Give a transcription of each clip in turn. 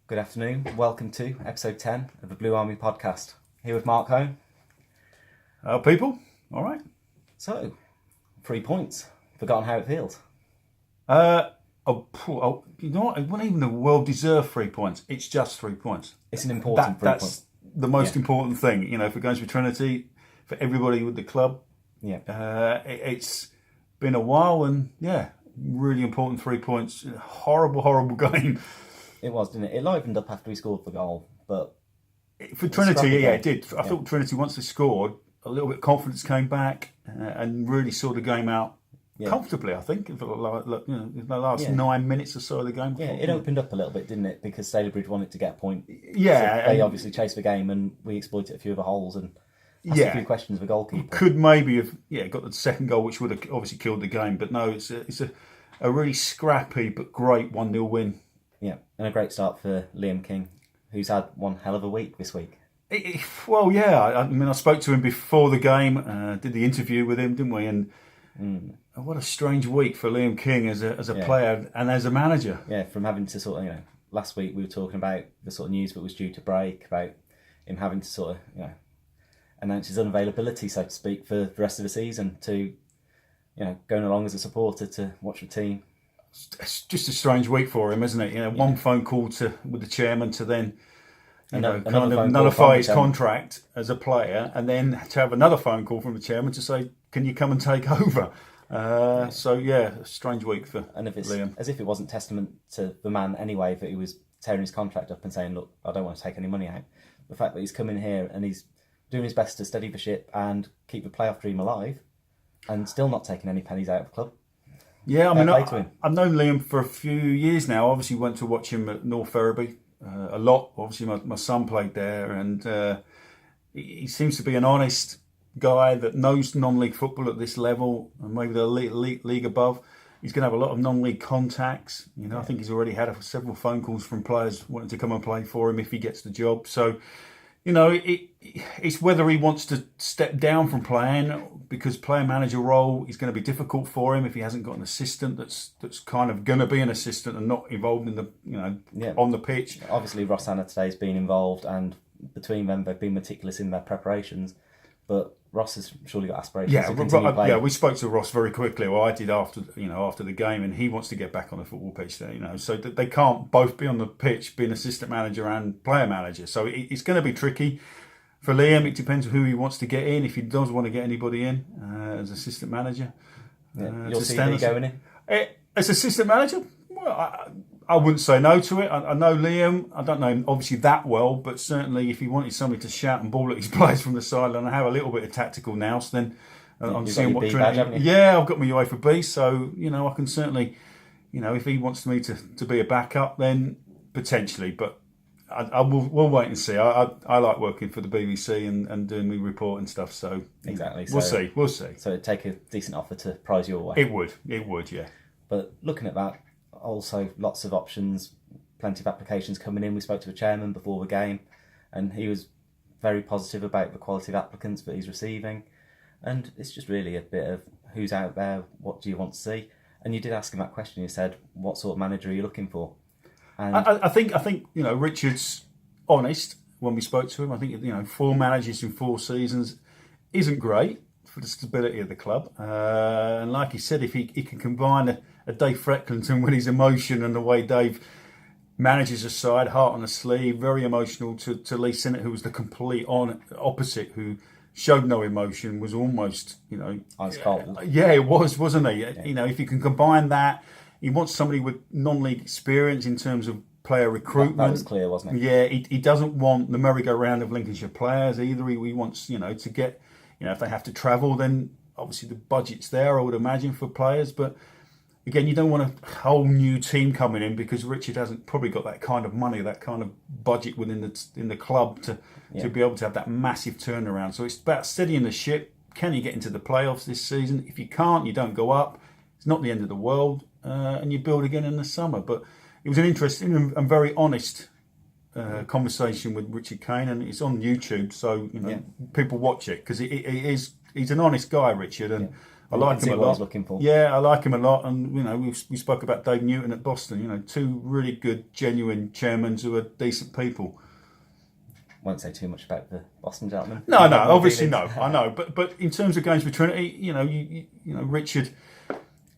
Good afternoon. Welcome to episode 10 of the Blue Army podcast. Here with Mark Hone. People, all right. So, 3 points. Forgotten how it feels. You know what? It wasn't even a well-deserved 3 points. It's just 3 points. It's an important 3 That's points. the most important thing. You know, for Games with Trinity, for everybody with the club. Yeah. It's been a while, and really important 3 points. Horrible game. It was, didn't it? It livened up after we scored the goal, but For Trinity, it did. I thought Trinity, once they scored, a little bit of confidence came back and really saw the game out comfortably, I think, in the last 9 minutes or so of the game. Yeah, it opened up a little bit, didn't it? Because Stalybridge wanted to get a point. Yeah. So they obviously chased the game and we exploited a few of the holes and asked a few questions of the goalkeeper. Could maybe have got the second goal, which would have obviously killed the game. But no, it's a really scrappy but great 1-0 win. Yeah, and a great start for Liam King, who's had one hell of a week this week. I mean, I spoke to him before the game, did the interview with him, didn't we? And what a strange week for Liam King as a player and as a manager. Yeah, from having to sort of, last week we were talking about the sort of news that was due to break, about him having to sort of, announce his unavailability, so to speak, for the rest of the season, to, going along as a supporter to watch the team. It's just a strange week for him, isn't it? One phone call with the chairman to then kind of nullify his contract as a player, and then to have another phone call from the chairman to say, "Can you come and take over?" A strange week for Liam. As if it wasn't testament to the man anyway that he was tearing his contract up and saying, "Look, I don't want to take any money out." The fact that he's come in here and he's doing his best to steady the ship and keep the playoff dream alive, and still not taking any pennies out of the club. Yeah, I mean, I've known Liam for a few years now. Obviously, went to watch him at North Ferriby a lot. Obviously, my son played there, and he seems to be an honest guy that knows non-league football at this level, and maybe the league above. He's going to have a lot of non-league contacts. I think he's already had several phone calls from players wanting to come and play for him if he gets the job. So, it's whether he wants to step down from playing, because player manager role is going to be difficult for him if he hasn't got an assistant that's kind of going to be an assistant and not involved in the on the pitch. Obviously, Ross Anna today's been involved, and between them they've been meticulous in their preparations. But Ross has surely got aspirations to continue playing. Yeah, we spoke to Ross very quickly. Well, I did after the game, and he wants to get back on the football pitch there. So they can't both be on the pitch, be an assistant manager and player manager. So it's going to be tricky for Liam. It depends on who he wants to get in. If he does want to get anybody in as assistant manager, you'll see who going in as assistant manager. Well, I wouldn't say no to it. I know Liam. I don't know him obviously that well, but certainly if he wanted somebody to shout and ball at his players from the sideline and have a little bit of tactical nous, then I'm seeing what Trinity. Yeah, I've got my UEFA B, so I can certainly, if he wants me to be a backup, then potentially. But we'll wait and see. I like working for the BBC and doing my report and stuff. So exactly, we'll see. So it'd take a decent offer to prize your way. It would, yeah. But looking at that, also lots of options, plenty of applications coming in. We spoke to the chairman before the game, and he was very positive about the quality of applicants that he's receiving. And it's just really a bit of who's out there, what do you want to see? And you did ask him that question. You said, "What sort of manager are you looking for?" And I think Richard's honest when we spoke to him. I think 4 managers in 4 seasons isn't great for the stability of the club. And like he said, if he can combine a Dave Freckleton with his emotion and the way Dave manages a side, heart on the sleeve, very emotional, to Lee Sinnott, who was the complete opposite, who showed no emotion, was almost, ice cold. Yeah, it was, wasn't he? Yeah. If you can combine that, he wants somebody with non-league experience in terms of player recruitment. That was clear, wasn't it? Yeah, he doesn't want the merry-go-round of Lincolnshire players either. He wants, to get, if they have to travel, then obviously the budget's there, I would imagine, for players, but again, you don't want a whole new team coming in, because Richard hasn't probably got that kind of money, that kind of budget within the club to be able to have that massive turnaround. So it's about steadying the ship. Can you get into the playoffs this season? If you can't, you don't go up. It's not the end of the world, and you build again in the summer. But it was an interesting and very honest conversation with Richard Kane, and it's on YouTube, so people watch it, because he's an honest guy, Richard, and I like him a what lot. he's looking for. Yeah, I like him a lot. And, we spoke about Dave Newton at Boston. Two really good, genuine chairmen who are decent people. Won't say too much about the Boston gentleman. No, obviously no. I know, but in terms of Gainsborough Trinity, Richard,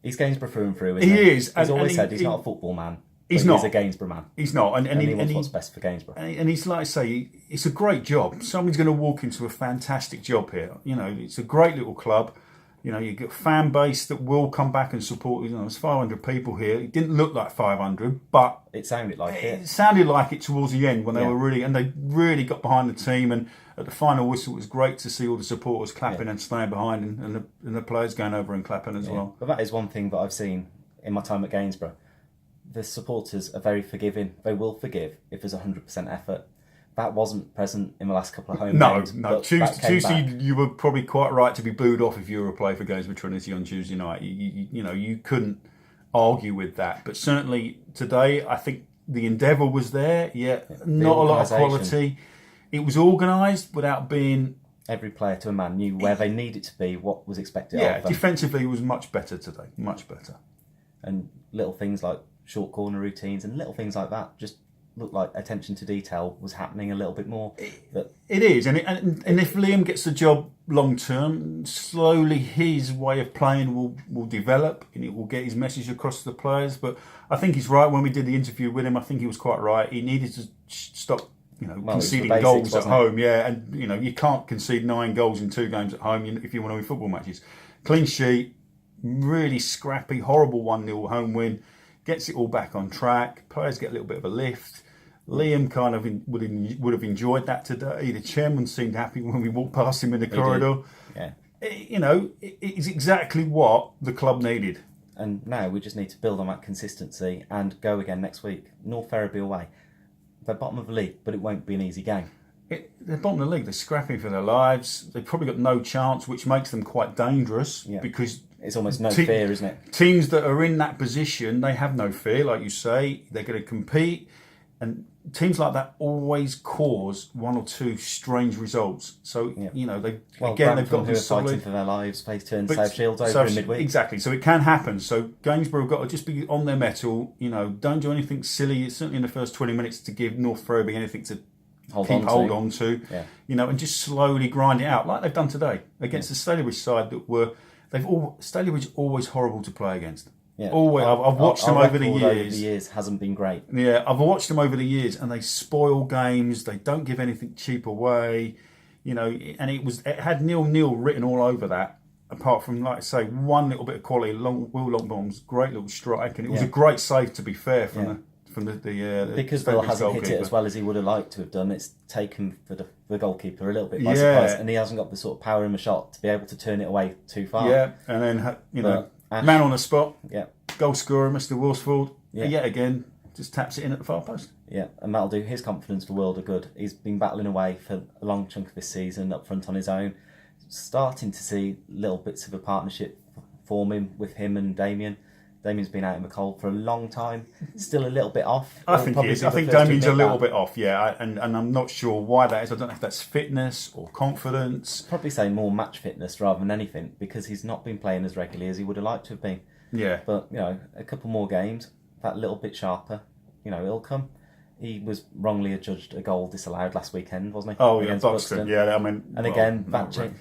he's Gainsborough through and through. Isn't he is. He's always said he's not a football man. He's not. He's a Gainsborough man. He's not, and he wants what's best for Gainsborough. And he's like I say, it's a great job. Somebody's going to walk into a fantastic job here. It's a great little club. You get a fan base that will come back and support. There's 500 people here. It didn't look like 500, but it sounded like it. It sounded like it towards the end when they really got behind the team. And at the final whistle, it was great to see all the supporters clapping and staying behind, and the players going over and clapping as well. But that is one thing that I've seen in my time at Gainsborough. The supporters are very forgiving. They will forgive if there's 100% effort. That wasn't present in the last couple of home games. No. Tuesday, you were probably quite right to be booed off if you were a player for Gainsborough Trinity on Tuesday night. You couldn't argue with that. But certainly today, I think the endeavour was there. Not a lot of quality. It was organised without being... Every player to a man knew where they needed to be, what was expected of them. Defensively, it was much better today. Much better. And little things like short corner routines and little things like that just looked like attention to detail was happening a little bit more. It is, and if Liam gets the job long term, slowly his way of playing will develop, and it will get his message across to the players. But I think he's right. When we did the interview with him, I think he was quite right. He needed to stop, conceding goals at home. Yeah, and you can't concede 9 goals in 2 games at home if you want to win football matches. Clean sheet, really scrappy, horrible 1-0 home win. Gets it all back on track. Players get a little bit of a lift. Liam kind of would have enjoyed that today. The chairman seemed happy when we walked past him in the corridor. Yeah. It's exactly what the club needed. And now we just need to build on that consistency and go again next week. North Ferriby away. They're bottom of the league, but it won't be an easy game. They're bottom of the league. They're scrapping for their lives. They've probably got no chance, which makes them quite dangerous because... It's almost no fear, isn't it? Teams that are in that position, they have no fear, like you say. They're going to compete. And teams like that always cause 1 or 2 strange results. So, they've got who are fighting for their lives, face turn South Shields over in midweek. Exactly. So it can happen. So Gainsborough have got to just be on their mettle. Don't do anything silly, certainly in the first 20 minutes, to give North Ferriby anything to hold on to. Yeah. And just slowly grind it out, like they've done today against the Stalybridge side that were... Stalybridge always horrible to play against. Yeah. Always. I've watched them over the years. Over the years hasn't been great. Yeah, I've watched them over the years, and they spoil games. They don't give anything cheap away. And it had 0-0 written all over that. Apart from, like I say, one little bit of quality, Will Longbomb's great little strike, and it was a great save, to be fair, from the because Bill hasn't hit it as well as he would have liked to have done. It's taken for the goalkeeper a little bit by surprise, and he hasn't got the sort of power in the shot to be able to turn it away too far. Yeah, and then man on the spot. Yeah, goal scorer, Mr. Worsfold. Yeah, yet again, just taps it in at the far post. Yeah, and that'll do his confidence the world of good. He's been battling away for a long chunk of this season up front on his own. Starting to see little bits of a partnership forming with him and Damien. Damien's been out in the cold for a long time. Still a little bit off. I think he is. I think Damien's a little bit off, and I'm not sure why that is. I don't know if that's fitness or confidence. Probably say more match fitness rather than anything, because he's not been playing as regularly as he would have liked to have been. Yeah. But, a couple more games, that little bit sharper, it'll come. He was wrongly adjudged a goal disallowed last weekend, wasn't he? Oh, yeah, Buxton. Yeah, I mean... And again,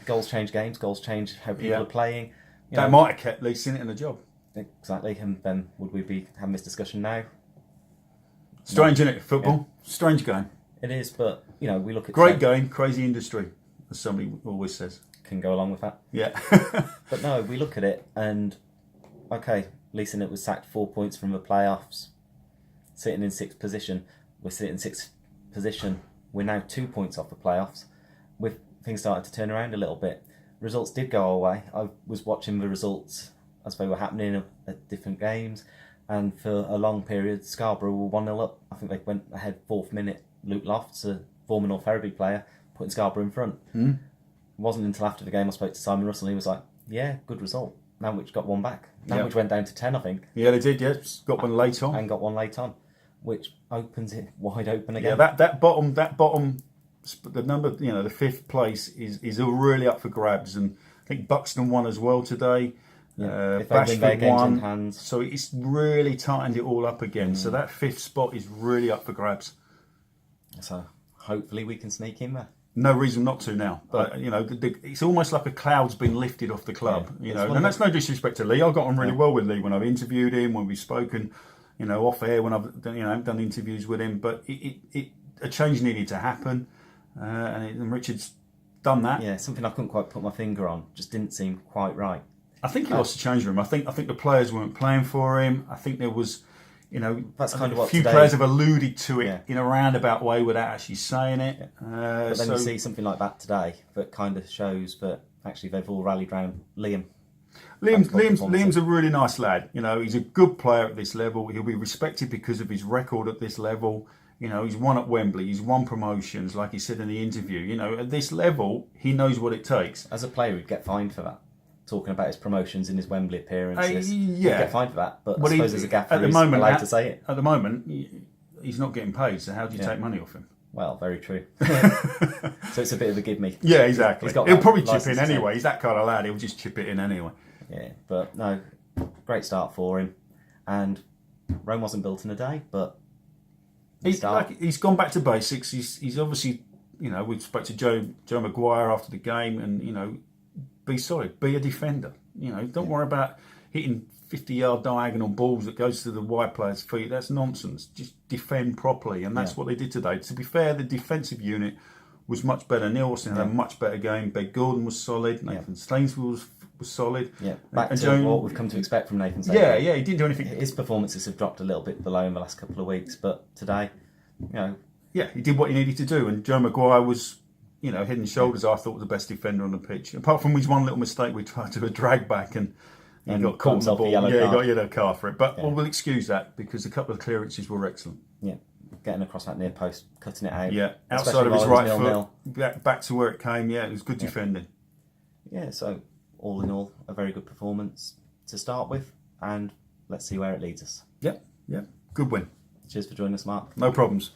goals change games, goals change how people are playing. That might have kept Lee Sinnott in the job. Exactly, and then would we be having this discussion now? Strange, isn't it? Football, strange game. It is, but we look at great game, crazy industry, as somebody always says. Can go along with that. Yeah, but no, we look at it and Lee Sinnott was sacked 4 points from the playoffs, sitting in 6th position. We're sitting in 6th position. We're now 2 points off the playoffs, with things starting to turn around a little bit. Results did go our way. I was watching the results as they were happening at different games, and for a long period Scarborough were 1-0 up. I think they went ahead 4th minute. Luke Lofts, a former North Ferriby player, putting Scarborough in front. It wasn't until after the game I spoke to Simon Russell, and he was like, yeah, good result. Nanwich got one back. Nanwich went down to 10, I think. Yeah, they did, yes. Got one late on. And got one late on, which opens it wide open again. Yeah, that bottom, the number, the 5th place is really up for grabs, and I think Buxton won as well today. If they win their Bashford games in won. hand. So it's really tightened it all up again. So that 5th spot is really up for grabs. So hopefully we can sneak in there. No reason not to now. But, you know, it's almost like a cloud's been lifted off the club. Yeah, you it's know, one and of that's no disrespect to Lee. I got on really well with Lee when I've interviewed him, when we've spoken, you know, off air when I've done interviews with him. But a change needed to happen, and Richard's done that. Yeah, something I couldn't quite put my finger on. Just didn't seem quite right. I think he lost the change room. I think the players weren't playing for him. I think there was, you know, That's kind of a what few today- players have alluded to it Yeah. in a roundabout way without actually saying it. But then you see something like that today that kind of shows that actually they've all rallied round Liam. Liam's a really nice lad. You know, he's a good player at this level. He'll be respected because of his record at this level. You know, he's won at Wembley. He's won promotions, like he said in the interview. You know, at this level, he knows what it takes. As a player, he'd get fined for that. Talking about his promotions and his Wembley appearances. Yeah. He'd get fined for that. But I suppose as a gaffer, he's allowed to say it. At the moment, he's not getting paid, so how do you take money off him? Well, very true. So it's a bit of a give me. Yeah, exactly. He's got He'll that probably chip licence in to anyway. He's that kind of lad. He'll just chip it in anyway. Yeah, but no, great start for him. And Rome wasn't built in a day, but He's gone back to basics. He's obviously, you know, we spoke to Joe Maguire after the game, and you know, be solid, be a defender. You know, don't worry about hitting 50-yard diagonal balls that goes to the wide player's feet. That's nonsense. Just defend properly, and that's what they did today. To be fair, the defensive unit was much better. Nielsen had a much better game. Ben Gordon was solid. Nathan Stainsville was solid. Yeah, back and to what we've come to expect from Nathan Stainsville. Yeah, he didn't do anything. His performances have dropped a little bit below in the last couple of weeks, but today, you know, Yeah, he did what he needed to do, and Joe Maguire was, you know, head and shoulders. I thought the best defender on the pitch. Apart from his one little mistake, we tried to do a drag back and he got caught on the ball. He got a yellow card for it. But we'll excuse that because a couple of clearances were excellent. yeah, getting across that near post, cutting it out. Yeah, especially outside of his while it right was foot, 0-0. back to where it came. Yeah, it was good defending. Yeah, so all in all, a very good performance to start with, and let's see where it leads us. Yeah, good win. Cheers for joining us, Mark. No problems.